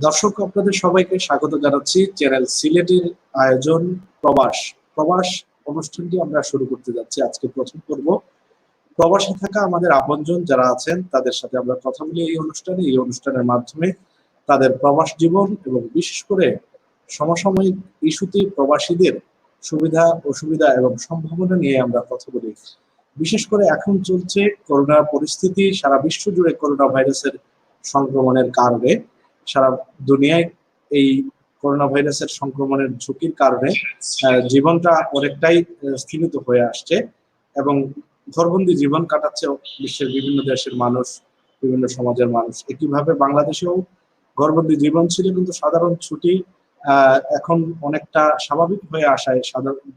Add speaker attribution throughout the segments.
Speaker 1: দর্শক, আপনাদের সবাইকে স্বাগত জানাচ্ছি চ্যানেল সিলেটের আয়োজন প্রবাস প্রবাস অনুষ্ঠানটি আমরা শুরু করতে যাচ্ছি। আজকে প্রথম পর্ব। প্রবাসে থাকা আমাদের আপনজন যারা আছেন তাদের সাথে আমরা কথা বলি এই অনুষ্ঠানের মাধ্যমে তাদের প্রবাস জীবন এবং বিশেষ করে সমসাময়িক ইস্যুতে প্রবাসীদের সুবিধা অসুবিধা এবং সম্ভাবনা নিয়ে আমরা কথা বলি। বিশেষ করে এখন চলছে করোনা পরিস্থিতি, সারা বিশ্ব জুড়ে করোনা ভাইরাসের সংক্রমণের কারণে সারা দুনিয়ায় এই করোনা ভাইরাসের সংক্রমণের ঝুঁকির কারণে জীবনটা অনেকটাই স্থগিত হয়ে আসছে এবং ঘরবন্দি জীবন কাটাচ্ছে বিশ্বের বিভিন্ন দেশের মানুষ, বিভিন্ন সমাজের মানুষ। একইভাবে বাংলাদেশেও ঘরবন্দি জীবন ছিল, কিন্তু সাধারণ ছুটি এখন অনেকটা স্বাভাবিক হয়ে আসায় সাধারণ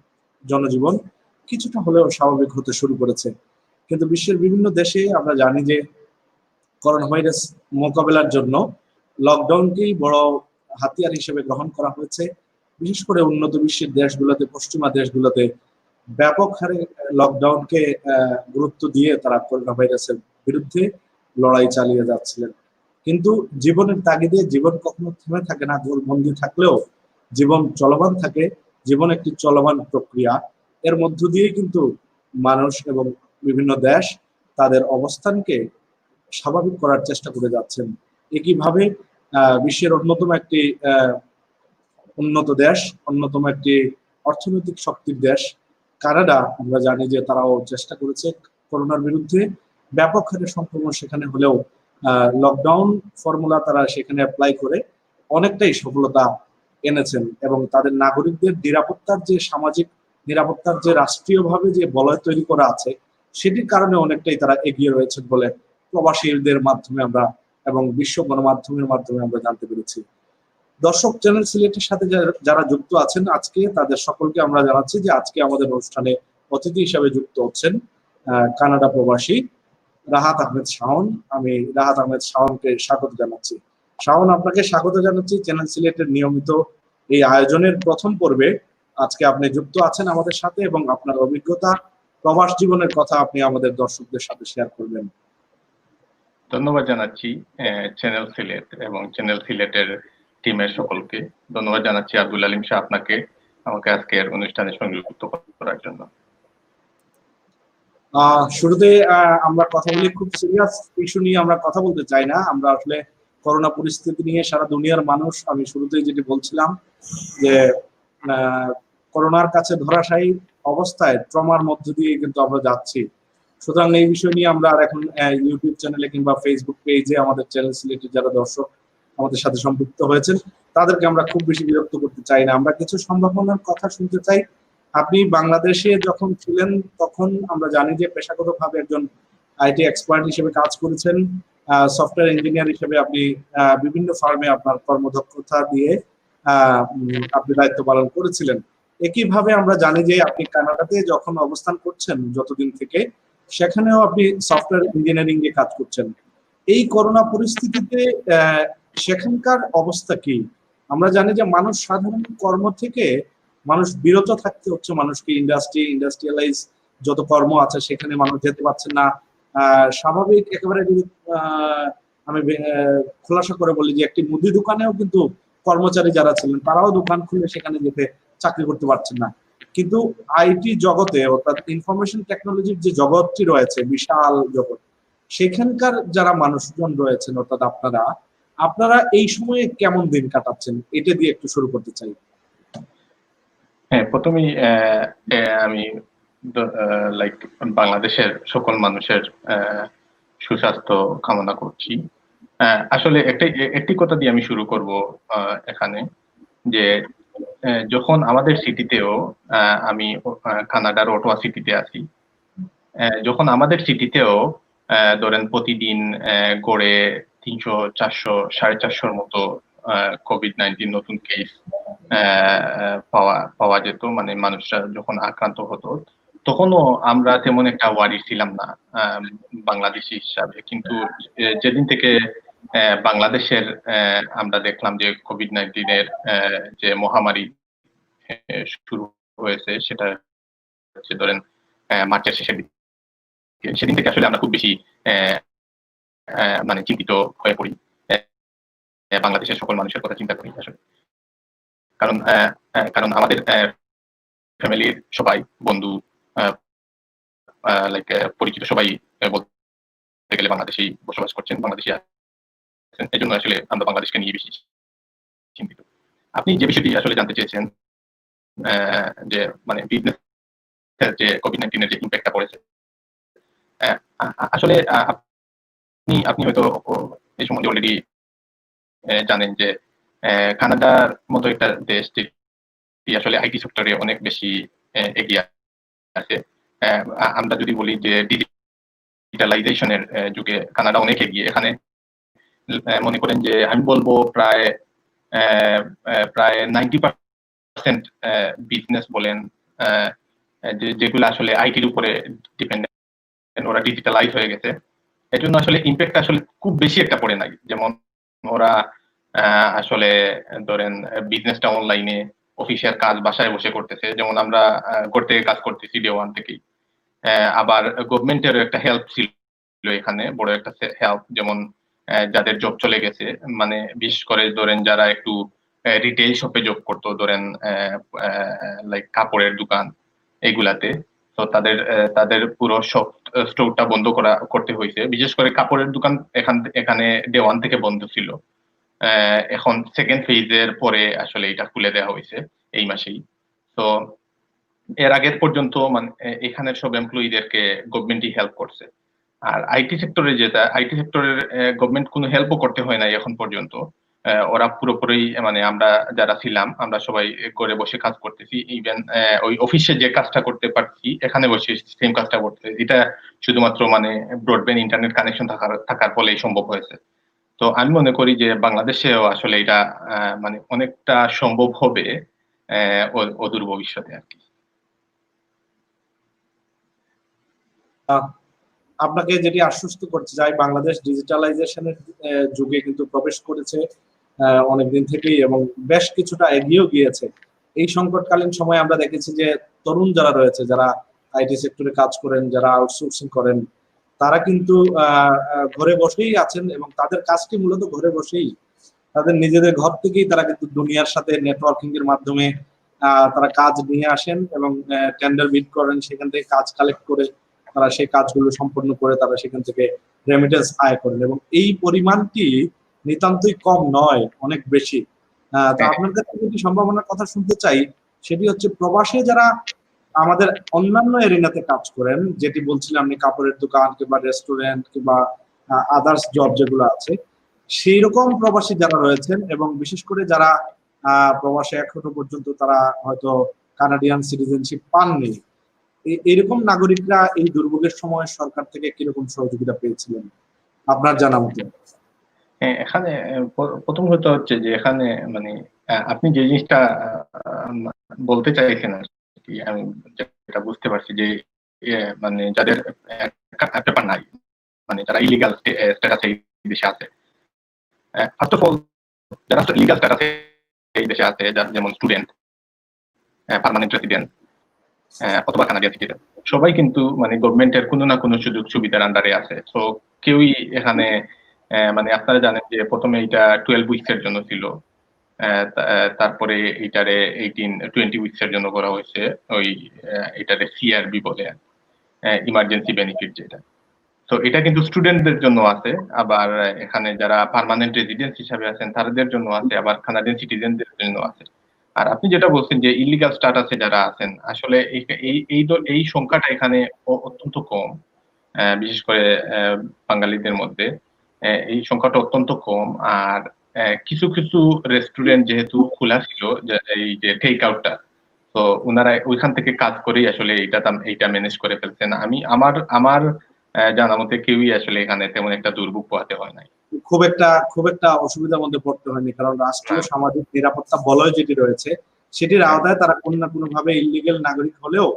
Speaker 1: জনজীবন কিছুটা হলেও স্বাভাবিক হতে শুরু করেছে। কিন্তু বিশ্বের বিভিন্ন দেশে আমরা জানি যে করোনা ভাইরাস মোকাবেলার জন্য লকডাউনকেই বড় হাতিয়ার হিসেবে গ্রহণ করা হয়েছে। বিশেষ করে উন্নত বিশ্বের দেশগুলোতে, পশ্চিমা দেশগুলোতে ব্যাপক হারে লকডাউনকে গুরুত্ব দিয়ে তারা করোনা ভাইরাসের বিরুদ্ধে লড়াই চালিয়ে যাচ্ছিলেন। কিন্তু জীবনের তাগিদে জীবন কখনো থেমে থাকে না। ঘরবন্দি থাকলেও জীবন চলমান থাকে। জীবন একটি চলমান প্রক্রিয়া। এর মধ্য দিয়ে কিন্তু মানুষ এবং বিভিন্ন দেশ তাদের অবস্থানকে স্বাভাবিক করার চেষ্টা করে যাচ্ছেন। একইভাবে বিশ্বের অন্যতম একটি উন্নত দেশ, অন্যতম একটি অর্থনৈতিক শক্তির দেশ কানাডা, আমরা জানি যে তারাও চেষ্টা করেছে করোনার বিরুদ্ধে। ব্যাপক হারে সংক্রমণ সেখানে হলেও লকডাউন ফর্মুলা তারা সেখানে অ্যাপ্লাই করে অনেকটাই সফলতা এনেছেন এবং তাদের নাগরিকদের নিরাপত্তার যে সামাজিক নিরাপত্তার যে রাষ্ট্রীয়ভাবে যে বলয় তৈরি করা আছে সেটির কারণে অনেকটাই তারা এগিয়ে রয়েছেন বলে প্রবাসীদের মাধ্যমে আমরা এবং বিশ্ব গণমাধ্যমের মাধ্যমে আমরা জানতে পেরেছি। দর্শক, চ্যানেল সিলেটের সাথে যারা যুক্ত আছেন আজকে তাদের সকলকে আমরা জানাচ্ছি যে আজকে আমাদের অনুষ্ঠানে অতিথি হিসাবে যুক্ত হচ্ছেন কানাডা প্রবাসী রাহাত আহমেদ শাওন। আমি রাহাত আহমেদ শাওনকে স্বাগত জানাচ্ছি। শাওন, আপনাকে স্বাগত জানাচ্ছি চ্যানেল সিলেটের নিয়মিত এই আয়োজনের প্রথম পর্বে। আজকে আপনি যুক্ত আছেন আমাদের সাথে এবং আপনার অভিজ্ঞতা, প্রবাস জীবনের কথা আপনি আমাদের দর্শকদের সাথে শেয়ার করবেন।
Speaker 2: ধন্যবাদ জানাচ্ছি চ্যানেল সিলেট এবং চ্যানেল সিলেটের টিমের সকলকে। ধন্যবাদ জানাচ্ছি আব্দুল আলিম শাহ আপনাকে আমাকে আজকের অনুষ্ঠানে সংযুক্ত করার জন্য।
Speaker 1: শুরুতে আমরা কথা বলি, খুব সিরিয়াস ইস্যু নিয়ে আমরা কথা বলতে চাই না। আমরা আসলে করোনা পরিস্থিতি নিয়ে সারা দুনিয়ার মানুষ, আমি শুরুতেই যেটি বলছিলাম যে করোনার কাছে ধরাশায়ী অবস্থায় ট্রমার মধ্য দিয়ে কিন্তু আমরা যাচ্ছি। সুতরাং এই বিষয় নিয়ে আমরা আর এখন ইউটিউব চ্যানেলে কিংবা ফেসবুক পেজে আমাদের চ্যানেল সিলেটের যারা দর্শক আমাদের সাথে সম্পৃক্ত হয়েছেন তাদেরকে আমরা খুব বেশি বিরক্ত করতে চাই না। আমরা কিছু সম্ভাবনার কথা শুনতে চাই। আপনি বাংলাদেশে যখন ছিলেন তখন আমরা জানি যে পেশাগতভাবে একজন আইটি এক্সপার্ট হিসেবে কাজ করেছেন, সফটওয়্যার ইঞ্জিনিয়ার হিসেবে আপনি বিভিন্ন ফার্মে আপনার কর্মদক্ষতা দিয়ে আপনি দায়িত্ব পালন করেছিলেন। একইভাবে আমরা জানি যে আপনি কানাডাতে যখন অবস্থান করছেন যতদিন থেকে, সেখানেও আপনি সফটওয়্যার ইঞ্জিনিয়ারিং এ কাজ করছেন। এই করোনা পরিস্থিতিতে সেখানকার অবস্থা কি? আমরা জানি যে মানুষ সাধারণ কর্ম থেকে মানুষ বিরত থাকতে হচ্ছে, মানুষকে ইন্ডাস্ট্রিয়ালাইজ যত কর্ম আছে সেখানে মানুষ যেতে পারছে না। স্বাভাবিক একেবারে আমি খোলাসা করে বলি যে একটি মুদি দোকানেও কিন্তু কর্মচারী যারা ছিলেন তারাও দোকান খুলে সেখানে যেতে চাকরি করতে পারছেন না। কিন্তু আইটি জগতে অর্থাৎ ইনফরমেশন টেকনোলজির যে জগৎটি রয়েছে, বিশাল জগৎ, সেখানকার যারা মানুষজন রয়েছেন অর্থাৎ আপনারা এই সময়ে কেমন দিন কাটাচ্ছেন, এটা দিয়ে একটু শুরু করতে চাই।
Speaker 2: হ্যাঁ, প্রথমেই আমি লাইক বাংলাদেশের সকল মানুষের সুস্বাস্থ্য কামনা করছি। আসলে একটি কথা দিয়ে আমি শুরু করব এখানে, যে যখন আমাদের সিটিতেও, আমি কানাডার ওটোয়া সিটিতে আছি, যখন আমাদের সিটিতেও ধরেন প্রতিদিন গড়ে 300, 400, 450 মতো কোভিড-19 নতুন কেস পাওয়া যেত, মানে মানুষরা যখন আক্রান্ত হতো, তখনও আমরা তেমন একটা ওয়ারি ছিলাম না বাংলাদেশি হিসাবে। কিন্তু যেদিন থেকে বাংলাদেশের আমরা দেখলাম যে কোভিড-19 এর যে মহামারী শুরু হয়েছে, সেটা হচ্ছে ধরেন মার্চের শেষের দিকে, সেদিন থেকে আসলে আমরা খুব বেশি মানে চিন্তিত হয়ে পড়ি বাংলাদেশের সকল মানুষের কথা চিন্তা করি আসলে। কারণ কারণ আমাদের ফ্যামিলির সবাই বন্ধু লাইক পরিচিত সবাই বলতে গেলে বাংলাদেশেই বসবাস করছেন, বাংলাদেশি আছেন। এজন্য আসলে আমরা বাংলাদেশকে নিয়ে বেশি চিন্তিত। আপনি যে বিষয়টি আসলে জানতে চেয়েছেন যে মানে বিজনেস যে কোভিড-19 এর যে ইমপ্যাক্টটা পড়েছে, আসলে আপনি হয়তো এই সম্বন্ধে অলরেডি জানেন যে কানাডার মতো একটা দেশ যেটি আসলে আইটি সেক্টরে অনেক বেশি এগিয়ে আছে। আমরা যদি বলি যে ডিজিটালাইজেশনের যুগে কানাডা অনেক এগিয়ে। এখানে মনে করেন যে আমি বলবো প্রায় 90% বিজনেস বলেন যেগুলো আসলে আইটির উপরে ডিপেন্ডেন্ট, ওরা ডিজিটালাইজ হয়ে গেছে। এর জন্য আসলে ইমপ্যাক্ট আসলে খুব বেশি একটা পড়ে নাই। যেমন ওরা আসলে ধরেন বিজনেসটা অনলাইনে, অফিসের কাজ বাসায় বসে করতেছে, যেমন আমরা করতে কাজ করতেছি ডে ওয়ান থেকেই। আবার গভর্নমেন্টেরও একটা হেল্প ছিল এখানে, বড় একটা হেল্প। যেমন যাদের জব চলে গেছে, মানে বিশেষ করে ধরেন যারা একটু রিটেল শপে জব করতো, ধরেন লাইক কাপড়ের দোকান এগুলাতে, তো তাদের পুরো শপ স্টোরটা বন্ধ করতে হয়েছে। বিশেষ করে কাপড়ের দোকান এখানে ডে ওয়ান থেকে বন্ধ ছিল। এখন সেকেন্ড ফেজের পরে আসলে এটা খুলে দেওয়া হয়েছে এই মাসেই। তো এর আগের পর্যন্ত মানে এখানের সব এমপ্লয়ীদেরকে গভর্নমেন্টই হেল্প করছে। আর আইটি সেক্টরের গভর্নমেন্ট কোনো হেল্পও করতে হয় নাই এখন পর্যন্ত। ওরা পুরোপুরি মানে আমরা যারা ছিলাম আমরা সবাই করে বসে কাজ করতেছি। ইভেন ওই অফিসে যে কাজটা করতে পারছি এখানে বসে সেম কাজটা করতে, এটা শুধুমাত্র মানে ব্রডব্যান্ড ইন্টারনেট কানেকশন থাকার ফলেই সম্ভব হয়েছে। তো আমি মনে করি যে বাংলাদেশেও আসলে এটা মানে অনেকটা সম্ভব হবে অদূর ভবিষ্যতে আর কি।
Speaker 1: আপনাকে যেটি আশ্বস্ত করতে চাই, বাংলাদেশ ডিজিটালাইজেশনের যুগে কিন্তু প্রবেশ করেছে অনেকদিন থেকেই এবং বেশ কিছুটা এগিয়েও গিয়েছে। এই সংকটকালীন সময়ে আমরা দেখেছি যে তরুণ যারা রয়েছে, যারা আইটি সেক্টরে কাজ করেন, যারা আউটসোর্সিং করেন, তারা কিন্তু ঘরে বসেই আছেন এবং তাদের কাজটি মূলত ঘরে বসেই, তাদের নিজেদের ঘর থেকেই তারা কিন্তু দুনিয়ার সাথে নেটওয়ার্কিং এর মাধ্যমে তারা কাজ নিয়ে আসেন এবং টেন্ডার বিড করেন, সেখান থেকে কাজ কালেক্ট করে তারা সেই কাজগুলো সম্পন্ন করে তারা সেখান থেকে রেমিটেন্স আয় করেন এবং এই পরিমাণটি নিতান্তই কম নয়, অনেক বেশি। তো আপনার কাছে যদি সম্ভাবনার কথা শুনতে চাই, সেটি হচ্ছে প্রবাসে যারা আমাদের অন্যান্য এরিনাতে কাজ করেন, যেটি বলছিলাম আপনি কাপড়ের দোকান কিংবা রেস্টুরেন্ট কিংবা আদার্স জব যেগুলো আছে, সেই রকম প্রবাসী যারা রয়েছেন এবং বিশেষ করে যারা প্রবাসে এখনো পর্যন্ত তারা হয়তো কানাডিয়ান সিটিজেনশিপ পাননি, এরকম নাগরিকরা এই দুর্ভোগের সময় সরকার থেকে কিরকম সহযোগিতা পেয়েছিলেন আপনার জানা মতে?
Speaker 2: এখানে প্রথম কথা হচ্ছে যে এখানে মানে আপনি যে জিনিসটা বলতে চাইছেন আর কি, আমি যেটা বুঝতে পারছি যে মানে যাদের পেপার নাই, মানে যারা ইলিগাল স্ট্যাটাসে এই দেশে আছে, ফার্স্ট অফ অল যারা ইলিগাল স্ট্যাটাসে এই দেশে আছে, যেমন স্টুডেন্ট, পার্মানেন্ট রেসিডেন্ট অথবা কানাডিয়ান সিটিজেন, সবাই কিন্তু মানে গভর্নমেন্টের কোনো না কোনো সুযোগ সুবিধার আন্ডারে আছে। তো কেউই এখানে মানে আপনারা জানেন যে প্রথমে এটা 12 উইকসের জন্য ছিল, তারপরে এইটারে 20 উইকসের জন্য করা হয়েছে। ওই এটারে সিআরবি বলে, ইমার্জেন্সি বেনিফিট যেটা। তো এটা কিন্তু স্টুডেন্টদের জন্য আছে, আবার এখানে যারা পার্মানেন্ট রেসিডেন্স হিসাবে আছেন তাদের জন্য আছে, আবার কানাডিয়ান সিটিজেনদের জন্য আছে। আর আপনি যেটা বলছেন যে ইলিগাল স্ট্যাটাসে যারা আছেন, আসলে এই সংখ্যাটা এখানে অত্যন্ত কম, বিশেষ করে বাঙালিদের মধ্যে এই সংখ্যাটা অত্যন্ত কম। আর কিছু কিছু রেস্টুরেন্ট যেহেতু খোলা ছিল, এই যে টেক আউটটা, তো ওনারা ওইখান থেকে কাজ করেই আসলে এইটা ম্যানেজ করে ফেলছেন। আমার জানা মতে কেউই আসলে এখানে তেমন একটা দুর্ভোগ পোহাতে হয় নাই,
Speaker 1: খুব একটা অসুবিধার মধ্যে পড়তে হয়নি, কারণ রাষ্ট্রীয় সামাজিক নিরাপত্তা বলয় যেটি রয়েছে সেটির আওতায় তারা কোনো না কোনো ভাবে ইলিগেল নাগরিক হলেও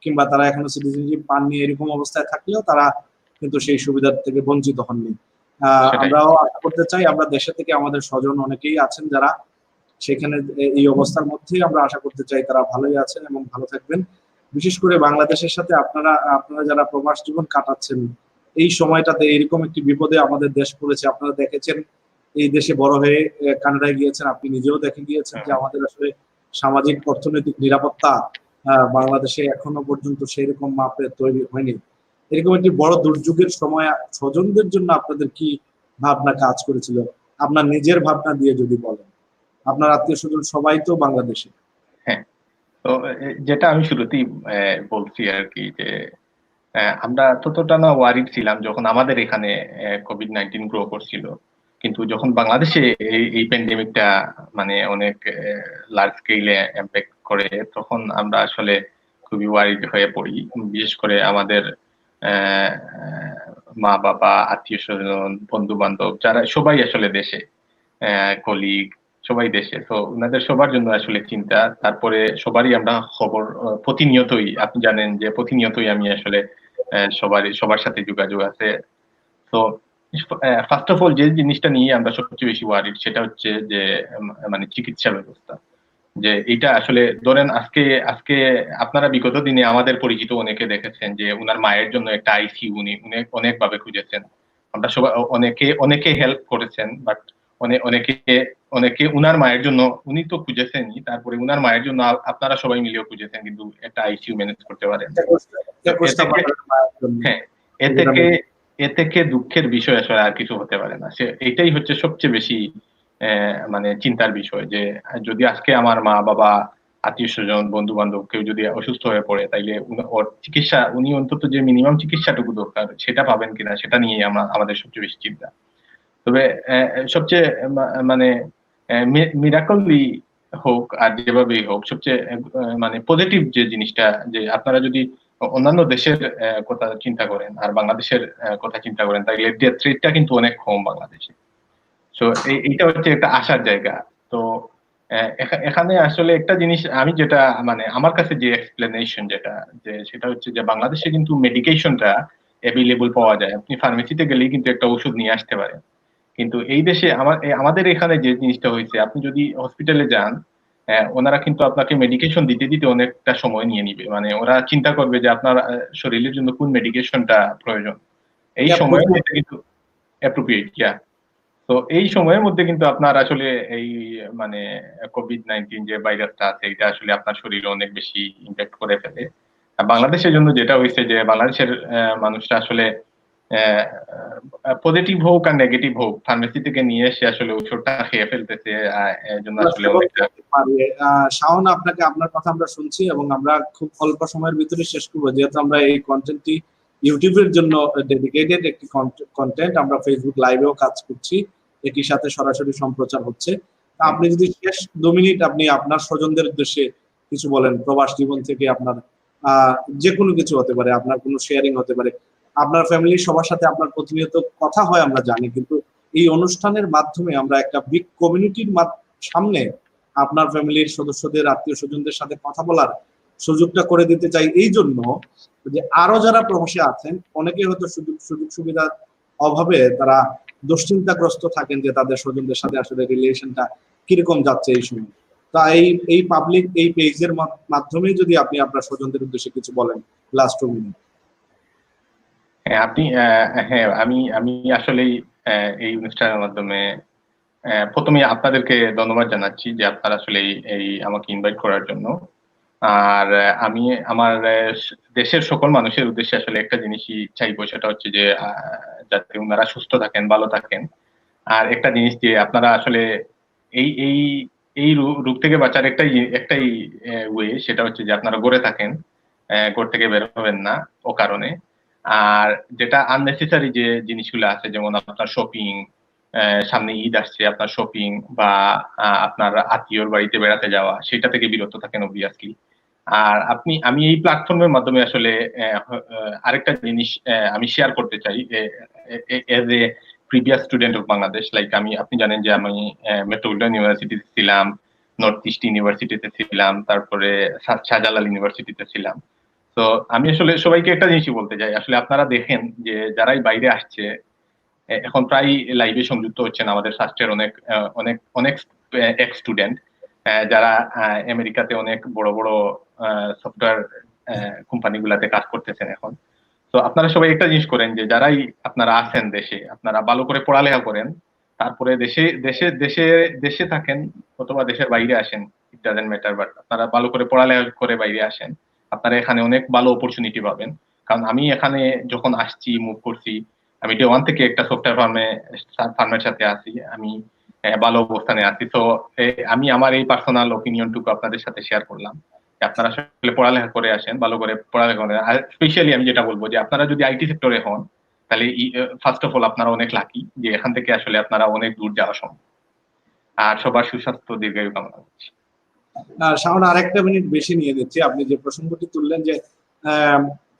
Speaker 1: কিংবা তারা এখনো সিটিজেনশিপ পাননি এরকম অবস্থায় থাকলেও তারা কিন্তু সেই সুবিধার থেকে বঞ্চিত হননি। আমরাও আশা করতে চাই, আমরা দেশে থেকে আমাদের স্বজন অনেকেই আছেন যারা সেখানে এই অবস্থার মধ্যেই আমরা আশা করতে চাই তারা ভালোই আছেন এবং ভালো থাকবেন। বিশেষ করে বাংলাদেশের সাথে আপনারা যারা প্রবাস জীবন কাটাচ্ছেন, এই সময়টাতে এরকম একটি বিপদে আমাদের দেশ পড়েছে। আপনারা দেখেছেন এই দেশে বড় হয়ে কানাডায় গিয়েছেন, আপনি নিজেও দেখে গিয়েছেন যে আমাদের আসলে সামাজিক অর্থনৈতিক নিরাপত্তা বাংলাদেশে এখনো পর্যন্ত সেই রকম মাপে তৈরি হয়নি। এরকম একটি বড় দুর্যোগের সময় স্বজনদের জন্য আপনাদের কি ভাবনা কাজ করেছিল? আপনার নিজের ভাবনা দিয়ে যদি বলেন। আপনার আত্মীয় স্বজন সবাই তো বাংলাদেশে।
Speaker 2: হ্যাঁ, তো যেটা আমি শুরুতেই বলছি আর কি, যে আমরা ততটা না ওয়ারিড ছিলাম যখন আমাদের এখানে কোভিড-19 গ্রো করছিল, কিন্তু যখন বাংলাদেশে এই প্যান্ডেমিকটা মানে অনেক লার্জ স্কেলে ইম্প্যাক্ট করে, তখন আমরা আসলে খুবই ওয়ারিড হয়ে পড়ি। বিশেষ করে আমাদের মা বাবা, আত্মীয় স্বজন, বন্ধু বান্ধব যারা সবাই আসলে দেশে, কলিগ সবাই দেশে, তো ওনাদের সবার জন্য আসলে চিন্তা। তারপরে সবারই আমরা খবর প্রতিনিয়তই, আপনি জানেন যে প্রতিনিয়তই আমি আসলে সবার সাথে যোগাযোগ আছে। তো ফার্স্ট অফ অল যে জিনিসটা নিয়ে আমরা সবচেয়ে বেশি ওয়ারিড, সেটা হচ্ছে যে মানে চিকিৎসা ব্যবস্থা। যে এটা আসলে ধরেন আজকে আজকে আপনারা বিগত দিনে আমাদের পরিচিত অনেকে দেখেছেন যে উনার মায়ের জন্য একটা আইসিইউ উনি অনেকভাবে খুঁজেছেন। আমরা সবাই অনেকে হেল্প করেছেন, বাট অনেকে অনেকে উনার মায়ের জন্য, উনি তো খুঁজেছেনই, তারপরে উনার মায়ের জন্য আপনারা সবাই মিলেও খুঁজেছেন, কিন্তু একটা আইসিইউ ম্যানেজ করতে পারেন। হ্যাঁ, এ থেকে দুঃখের বিষয় আসলে আর কিছু হতে পারে না। এটাই হচ্ছে সবচেয়ে বেশি মানে চিন্তার বিষয়, যে যদি আজকে আমার মা বাবা, আত্মীয় স্বজন, বন্ধু বান্ধব কেউ যদি অসুস্থ হয়ে পড়ে, তাইলে ওর চিকিৎসা, উনি অন্তত যে মিনিমাম চিকিৎসাটুকু দরকার সেটা পাবেন কিনা, সেটা নিয়ে আমাদের সবচেয়ে বেশি চিন্তা। তবে সবচেয়ে মানে মিরাকলি হোক আর যেভাবেই হোক, সবচেয়ে মানে পজিটিভ যে জিনিসটা, যে আপনারা যদি অন্যান্য দেশের কথা চিন্তা করেন আর বাংলাদেশের কথা চিন্তা করেন, তাইলে ডেথ রেটটা কিন্তু অনেক কম বাংলাদেশে। তো এইটা হচ্ছে একটা আশার জায়গা। তো এখানে আসলে একটা জিনিস আমি যেটা মানে আমার কাছে যে এক্সপ্লেনেশন যেটা, যে সেটা হচ্ছে যে বাংলাদেশে কিন্তু মেডিকেশনটা অ্যাভেলেবল পাওয়া যায়, আপনি ফার্মেসিতে গেলেই কিন্তু একটা ওষুধ নিয়ে আসতে পারেন। কিন্তু এই দেশে আমাদের এখানে যে জিনিসটা হয়েছে, আপনি যদি হসপিটালে যান, ওনারা কিন্তু আপনাকে মেডিকেশন দিতে দিতে অনেকটা সময় নিয়ে নিবে। মানে ওরা চিন্তা করবে যে আপনার শরীরের জন্য কোন মেডিকেশনটা প্রয়োজন, এই সময়ের মধ্যে কিন্তু অ্যাপ্রোপ্রিয়েট, তো এই সময়ের মধ্যে কিন্তু আপনার আসলে এই মানে কোভিড-19 যে ভাইরাসটা আছে, এটা আসলে আপনার শরীরে অনেক বেশি ইমপ্যাক্ট করে ফেলে। বাংলাদেশের জন্য যেটা হয়েছে, যে বাংলাদেশের মানুষরা আসলে পজিটিভ হোক আর নেগেটিভ হোক, ফার্মেসি থেকে নিয়ে এসে আসলে ওষুধটা খেয়ে ফেলতেছে। এর জন্য আসলে অনেকটা
Speaker 1: শাওন, আপনাকে আপনার কথা আমরা শুনছি এবং আমরা খুব অল্প সময়ের ভিতরে শেষ করবো, যেহেতু আমরা এই কন্টেন্টটি ইউটিউবের জন্য ডেডিকেটেড একটি কন্টেন্ট, আমরা ফেসবুক লাইভেও কাজ করছি, একই সাথে সরাসরি সম্প্রচার হচ্ছে। আপনি যদি শেষ 2 মিনিট আপনি আপনার স্বজনদের উদ্দেশ্যে কিছু বলেন, প্রবাস জীবন থেকে আপনার যে কোনো কিছু হতে পারে, আপনার কোনো শেয়ারিং হতে পারে, আপনার ফ্যামিলির সবার সাথে আপনার প্রতিনিয়ত কথা হয় আমরা জানি, কিন্তু এই অনুষ্ঠানের মাধ্যমে আমরা একটা বিগ কমিউনিটির সামনে আপনার ফ্যামিলির সদস্যদের, আত্মীয় স্বজনদের সাথে কথা বলার সুযোগটা করে দিতে চাই, এই জন্য যে আরো যারা প্রবাসী আছেন অনেকে হয়তো সুযোগ সুবিধার অভাবে তারা দুশ্চিন্তাগ্রস্ত থাকেন যে তাদের স্বজনদের সাথে আসলে রিলেশনটা কিরকম যাচ্ছে এই সময়। তাই এই পাবলিক এই পেজের মাধ্যমে যদি আপনি আপনার স্বজনদের উদ্দেশ্যে কিছু বলেন লাস্ট 2 মিনিট।
Speaker 2: হ্যাঁ, আপনি হ্যাঁ, আমি আসলেই এই অনুষ্ঠানের মাধ্যমে প্রথমে আপনাদেরকে ধন্যবাদ জানাচ্ছি যে আপনারা আসলে এই আমাকে ইনভাইট করার জন্য। আর আমি আমার দেশের সকল মানুষের উদ্দেশ্যে আসলে একটা জিনিসই চাইবো, সেটা হচ্ছে যে যাতে ওনারা সুস্থ থাকেন, ভালো থাকেন। আর একটা জিনিস, যে আপনারা আসলে এই এই এই রোগ থেকে বাঁচার একটাই ওয়ে, সেটা হচ্ছে যে আপনারা ঘরে থাকেন, ঘর থেকে বের হবেন না ও কারণে। আর যেটা আননেসেসারি যে জিনিসগুলো আছে, যেমন আপনার শপিং, সামনে ঈদ আসছে, আপনার শপিং বা আপনার আত্মীয়র বাড়িতে বেড়াতে যাওয়া, সেটা থেকে বিরত থাকেন অবভিয়াসলি। আর আমি এই প্ল্যাটফর্মের মাধ্যমে আসলে আরেকটা জিনিস আমি শেয়ার করতে চাই, as a previous student of Bangladesh. Like আপনি জানেন যে আমি মেট্রোপলিটন ইউনিভার্সিটিতে ছিলাম, নর্থ ইস্ট ইউনিভার্সিটিতে ছিলাম, তারপরে শাহজালাল ইউনিভার্সিটিতে ছিলাম। তো আমি আসলে সবাইকে একটা জিনিসই বলতে চাই, আসলে আপনারা দেখেন যে যারাই বাইরে আসছে, এখন প্রায় লাইভে সংযুক্ত হচ্ছেন আমাদের শাস্ত্রের অনেক অনেক অনেক এক্স স্টুডেন্ট, যারা আমেরিকাতে অনেক বড় বড় সফটওয়্যার কোম্পানিগুলোতে কাজ করতেছেন এখন। তো আপনারা সবাই একটা জিনিস করেন, যে যারাই আপনারা আছেন দেশে, আপনারা ভালো করে পড়ালেখা করেন, তারপরে দেশে দেশে দেশে দেশে থাকেন অথবা দেশের বাইরে আসেন, ইট ডাজন্ট ম্যাটার, বাট আপনারা ভালো করে পড়ালেখা করে বাইরে আসেন, আপনারা এখানে অনেক ভালো অপরচুনিটি পাবেন। কারণ আমি এখানে যখন আসছি, মুভ করছি, আমি ডে ওয়ান থেকে একটা সফটওয়্যার ফার্মের সাথে আছি, আমি ভালো অবস্থানে আছি। তো আমি আমার এই পার্সোনাল ওপিনিয়নটুকু আপনাদের সাথে শেয়ার করলাম। আপনারা আসলে পড়ালেখা করে আসেন, ভালো করে পড়ালেখা করেন। আর স্পেশালি আমি যেটা বলবো যে আপনারা যদি আইটি সেক্টরে হন, তাহলে ফার্স্ট অফ অল আপনারা অনেক লাকি যে এখান থেকে আসলে আপনারা অনেক দূর যাওয়া সম্ভব। আর সবার সুস্বাস্থ্য দীর্ঘায়ু কামনা করছি।
Speaker 1: শাওন, আরেকটা মিনিট বেশি নিয়ে দিচ্ছি। আপনি যে প্রসঙ্গটি তুললেন যে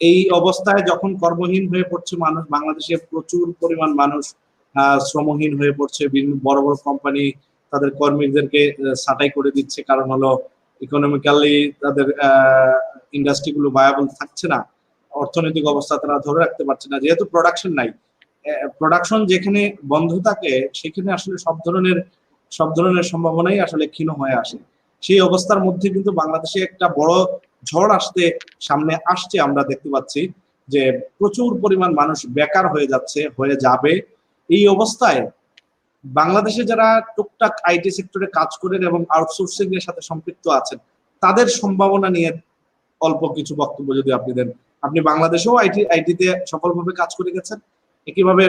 Speaker 1: এই অবস্থায় যখন কর্মহীন হয়ে পড়ছে মানুষ, বাংলাদেশে প্রচুর পরিমাণ মানুষ শ্রমহীন হয়ে পড়ছে, বিভিন্ন বড় বড় কোম্পানি তাদের কর্মীদেরকে ছাঁটাই করে দিচ্ছে, কারণ হলো ইকোনমিক্যালি তাদের ইন্ডাস্ট্রিগুলো ভায়াবল থাকছে না, অর্থনৈতিক অবস্থা তারা ধরে রাখতে পারছে না, যেহেতু প্রোডাকশন নাই। প্রোডাকশন যেখানে বন্ধ থাকে সেখানে আসলে সব ধরনের সম্ভাবনাই আসলে ক্ষীণ হয়ে আসে। সেই অবস্থার মধ্যে কিন্তু বাংলাদেশে একটা বড় ঝড় সামনে আসছে, আমরা দেখতে পাচ্ছি যে প্রচুর পরিমাণ মানুষ বেকার হয়ে যাবে। এই অবস্থায় বাংলাদেশে যারা টুকটাক আইটি সেক্টরে কাজ করেন এবং আউটসোর্সিং এর সাথে সম্পৃক্ত আছেন, তাদের সম্ভাবনা নিয়ে অল্প কিছু বক্তব্য যদি আপনি দেন। আপনি বাংলাদেশেও আইটিতে সফলভাবে কাজ করে গেছেন, একইভাবে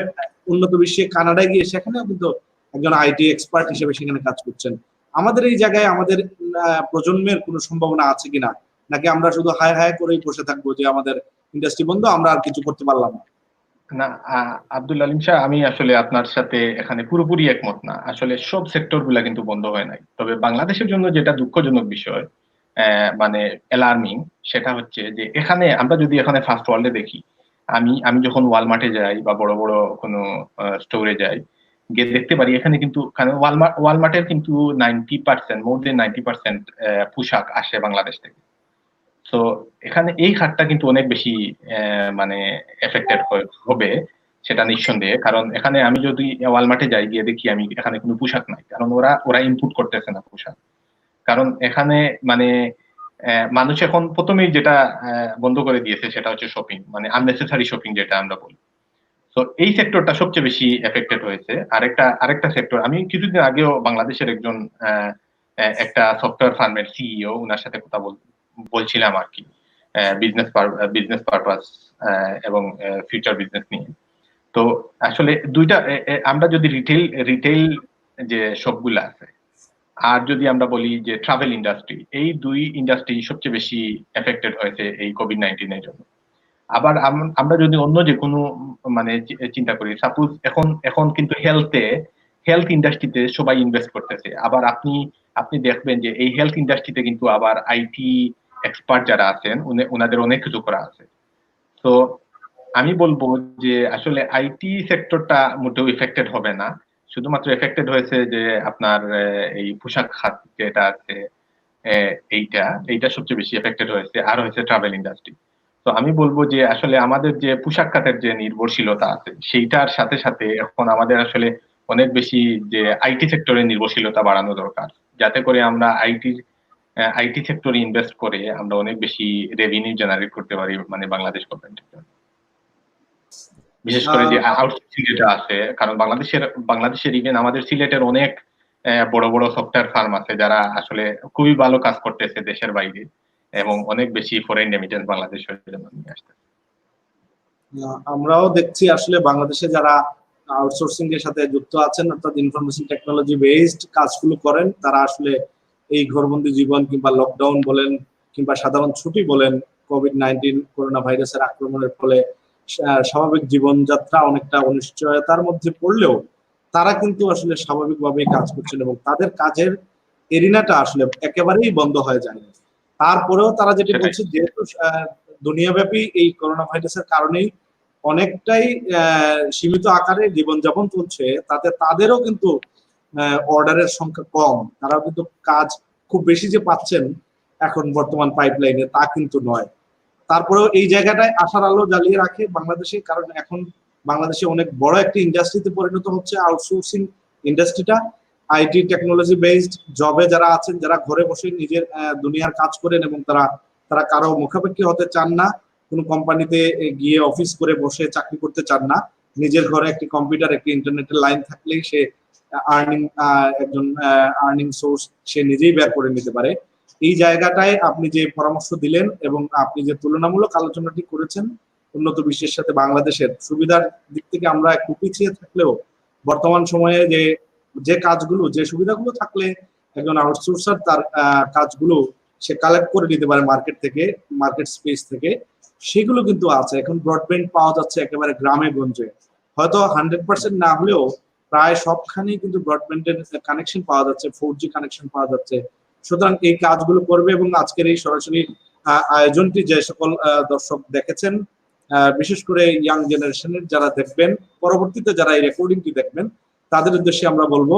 Speaker 1: উন্নত বিশ্বে কানাডায় গিয়ে সেখানেও কিন্তু একজন আইটি এক্সপার্ট হিসেবে সেখানে কাজ করছেন। আমাদের এই জায়গায় আমাদের প্রজন্মের কোনো সম্ভাবনা আছে কিনা, নাকি আমরা শুধু হায় হায় করেই বসে থাকবো যে আমাদের ইন্ডাস্ট্রি বন্ধ, আমরা আর কিছু করতে পারলাম না?
Speaker 2: না, আব্দুল আলিম শাহ, আমি আসলে আপনার সাথে এখানে পুরোপুরি একমত না। আসলে সব সেক্টর গুলা কিন্তু বন্ধ হয় নাই। তবে বাংলাদেশের জন্য যেটা দুঃখজনক বিষয়, মানে অ্যালার্মিং, সেটা হচ্ছে যে এখানে আমরা যদি এখানে ফার্স্ট ওয়ার্ল্ডে দেখি, আমি যখন ওয়ালমার্টে যাই বা বড় বড় কোনো স্টোরে যাই, গিয়ে দেখতে পারি এখানে কিন্তু ওয়ালমার্টের কিন্তু 90%, মোর দেন 90% পোশাক আসে বাংলাদেশ থেকে। তো এখানে এই খাতটা কিন্তু অনেক বেশি মানে এফেক্টেড হবে, সেটা নিঃসন্দেহে। কারণ এখানে আমি যদি ওয়ালমার্টে যাই, গিয়ে দেখি আমি এখানে কোনো পোশাক নাই, কারণ ওরা ইনপুট করতেছে না পোশাক। কারণ এখানে মানে মানুষ এখন প্রথমেই যেটা বন্ধ করে দিয়েছে সেটা হচ্ছে শপিং, মানে আননেসেসারি শপিং যেটা আমরা বলি। তো এই সেক্টরটা সবচেয়ে বেশি এফেক্টেড হয়েছে। আরেকটা সেক্টর, আমি কিছুদিন আগেও বাংলাদেশের একজন একটা সফটওয়্যার ফার্মের সিইও, ওনার সাথে কথা বলছিলাম আর কি, বিজনেস পারপাস এবং ফিউচার বিজনেস নিয়ে। তো আসলে দুইটা, আমরা যদি রিটেল যে সবগুলা আছে, আর যদি আমরা বলি যে ট্রাভেল ইন্ডাস্ট্রি, এই দুই ইন্ডাস্ট্রি সবচেয়ে বেশি এফেক্টেড হয়েছে এই কোভিড-19 এর জন্য। আবার আমরা যদি অন্য যে কোনো মানে চিন্তা করি, সাপোজ এখন কিন্তু হেলথ ইন্ডাস্ট্রিতে সবাই ইনভেস্ট করতেছে। আবার আপনি দেখবেন যে এই হেলথ ইন্ডাস্ট্রিতে কিন্তু আবার আইটি এক্সপার্ট যারা আছেন ওনাদের অনেক কিছু করা আছে। তো আমি বলবো যে আসলে আইটি সেক্টরটা মোটেও এফেক্টেড হবে না, শুধুমাত্র এফেক্টেড হয়েছে যে আপনার এই পোশাক খাত যেটা আছে, এইটা সবচেয়ে বেশি এফেক্টেড হয়েছে, আর হয়েছে ট্রাভেল ইন্ডাস্ট্রি। তো আমি বলবো যে আসলে আমাদের যে পোশাক খাতের যে নির্ভরশীলতা আছে, সেইটার সাথে সাথে এখন আমাদের আসলে অনেক বেশি যে আইটি সেক্টরের নির্ভরশীলতা বাড়ানো দরকার, যাতে করে আমরা আইটি সেক্টরে ইনভেস্ট করে আমরা অনেক বেশি রেভিনিউ জেনারেট করতে পারি, মানে বাংলাদেশ গভর্নমেন্টের জন্য, বিশেষ করে যে আউটসোর্সিং যেটা আছে। কারণ বাংলাদেশের ইভেন আমাদের সিলেটের অনেক বড় বড় সফটওয়্যার ফার্ম আছে যারা আসলে খুবই ভালো কাজ করতেছে দেশের বাইরে, এবং অনেক বেশি ফরেন রেমিটেন্স বাংলাদেশের জন্য নিয়ে আসছে।
Speaker 1: আমরাও দেখছি আসলে বাংলাদেশে যারা আউটসোর্সিং এর সাথে যুক্ত আছেন, অর্থাৎ ইনফরমেশন টেকনোলজি বেসড কাজগুলো করেন, তারা আসলে এই ঘরবন্দি জীবন কিংবা লকডাউন বলেন কিংবা সাধারণ ছুটি বলেন, কোভিড-19 করোনা ভাইরাসের আক্রমণের ফলে স্বাভাবিক জীবনযাত্রা অনেকটা অনিশ্চয়তার মধ্যে পড়লেও তারা কিন্তু আসলে স্বাভাবিকভাবেই কাজ করছেন এবং তাদের কাজের এরিনাটা আসলে একেবারেই বন্ধ হয়ে যায় না। তারপরেও তারা যেটা বলছে, যেহেতু দুনিয়াব্যাপী এই করোনা ভাইরাসের কারণেই অনেকটাই সীমিত আকারে জীবনযাপন চলছে, তাতে তাদেরও কিন্তু অর্ডারের সংখ্যা কম, তারাও কিন্তু কাজ খুব বেশি যে পাচ্ছেন এখন বর্তমান পাইপলাইনে তা কিন্তু নয়। তারপরেও এই জায়গাটায় আশার আলো জ্বালিয়ে রাখে বাংলাদেশে, কারণ এখন বাংলাদেশে অনেক বড় একটা ইন্ডাস্ট্রিতে পরিণত হচ্ছে আউটসোর্সিং ইন্ডাস্ট্রিটা। আইটি টেকনোলজি বেসড জবে যারা আছেন, যারা ঘরে বসে নিজের দুনিয়ার কাজ করেন এবং তারা কারো মুখাপেক্ষি হতে চান না, কোনো কোম্পানিতে গিয়ে অফিস করে বসে চাকরি করতে চান না, নিজের ঘরে একটি কম্পিউটার, একটি ইন্টারনেটের লাইন থাকলেই সে একজন আর্নিং সোর্স সে নিজেই বের করে নিতে পারে। এই জায়গাটায় আপনি যে পরামর্শ দিলেন এবং আপনি যে তুলনামূলক আলোচনাটি করেছেন উন্নত বিশ্বের সাথে বাংলাদেশের সুবিধার দিক থেকে আমরা একটু পিছিয়ে থাকলেও বর্তমান সময়ে যে কাজগুলো যে সুবিধাগুলো থাকলে একজন আউটসোর্সার তার কাজগুলো সে কালেক্ট করে নিতে পারে মার্কেট থেকে, মার্কেট স্পেস থেকে, সেগুলো কিন্তু আছে। এখন ব্রডব্যান্ড পাওয়া যাচ্ছে একেবারে গ্রামে গঞ্জে, হয়তো 100% না হলেও প্রায় সবখানেই কিন্তু ব্রডব্যান্ডের কানেকশন পাওয়া যাচ্ছে, 4G কানেকশন পাওয়া যাচ্ছে। সুতরাং এই কাজগুলো করবে এবং আজকের এই সরাসরি আয়োজনটি যে সকল দর্শক দেখেছেন, বিশেষ করে ইয়াং জেনারেশনের যারা দেখবেন, পরবর্তীতে যারা এই রেকর্ডিংটি দেখবেন, তাদের উদ্দেশ্যে আমরা বলবো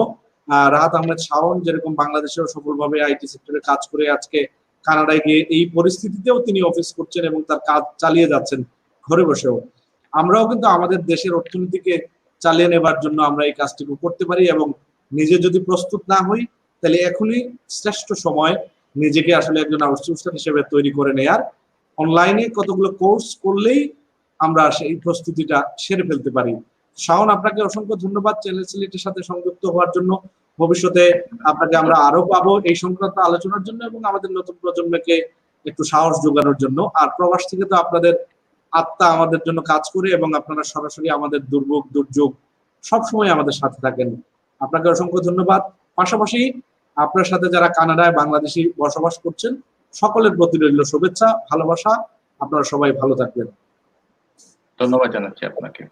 Speaker 1: রাহাত আহমেদ শাওন যেরকম বাংলাদেশেও সফলভাবে আইটি সেক্টরে কাজ করে আজকে কানাডায় গিয়ে এই পরিস্থিতিতেও তিনি অফিস করছেন এবং তার কাজ চালিয়ে যাচ্ছেন ঘরে বসেও, আমরাও কিন্তু আমাদের দেশের অর্থনীতিকে চালিয়ে নেবার জন্য আমরা এই কাজটুকু করতে পারি। এবং নিজে যদি প্রস্তুত না হই তাহলে এখনই শ্রেষ্ঠ সময় নিজেকে আসলে একজন আউটসোর্সার হিসেবে তৈরি করে নেয়ার। অনলাইনে কতগুলো কোর্স করলেই আমরা সেই প্রস্তুতিটা সেরে ফেলতে পারি। শাওন, আপনাকে অসংখ্য ধন্যবাদ চ্যানেল সিলেটের সাথে সংযুক্ত হওয়ার জন্য। ভবিষ্যতে আপনাকে আমরা আরো পাবো এই সংক্রান্ত আলোচনার জন্য এবং আমাদের নতুন প্রজন্মকে একটু সাহস যোগানোর জন্য। আর প্রবাস থেকে তো আপনাদের আত্মা আমাদের জন্য কাজ করে এবং আপনারা সরাসরি আমাদের দুর্ভোগ দুর্যোগ সবসময় আমাদের সাথে থাকেন। আপনাকে অসংখ্য ধন্যবাদ। পাশাপাশি আপনার সাথে যারা কানাডায় বাংলাদেশি বসবাস করছেন সকলের প্রতি রইল শুভেচ্ছা, ভালোবাসা। আপনারা সবাই ভালো থাকবেন।
Speaker 2: ধন্যবাদ জানাচ্ছি আপনাকে।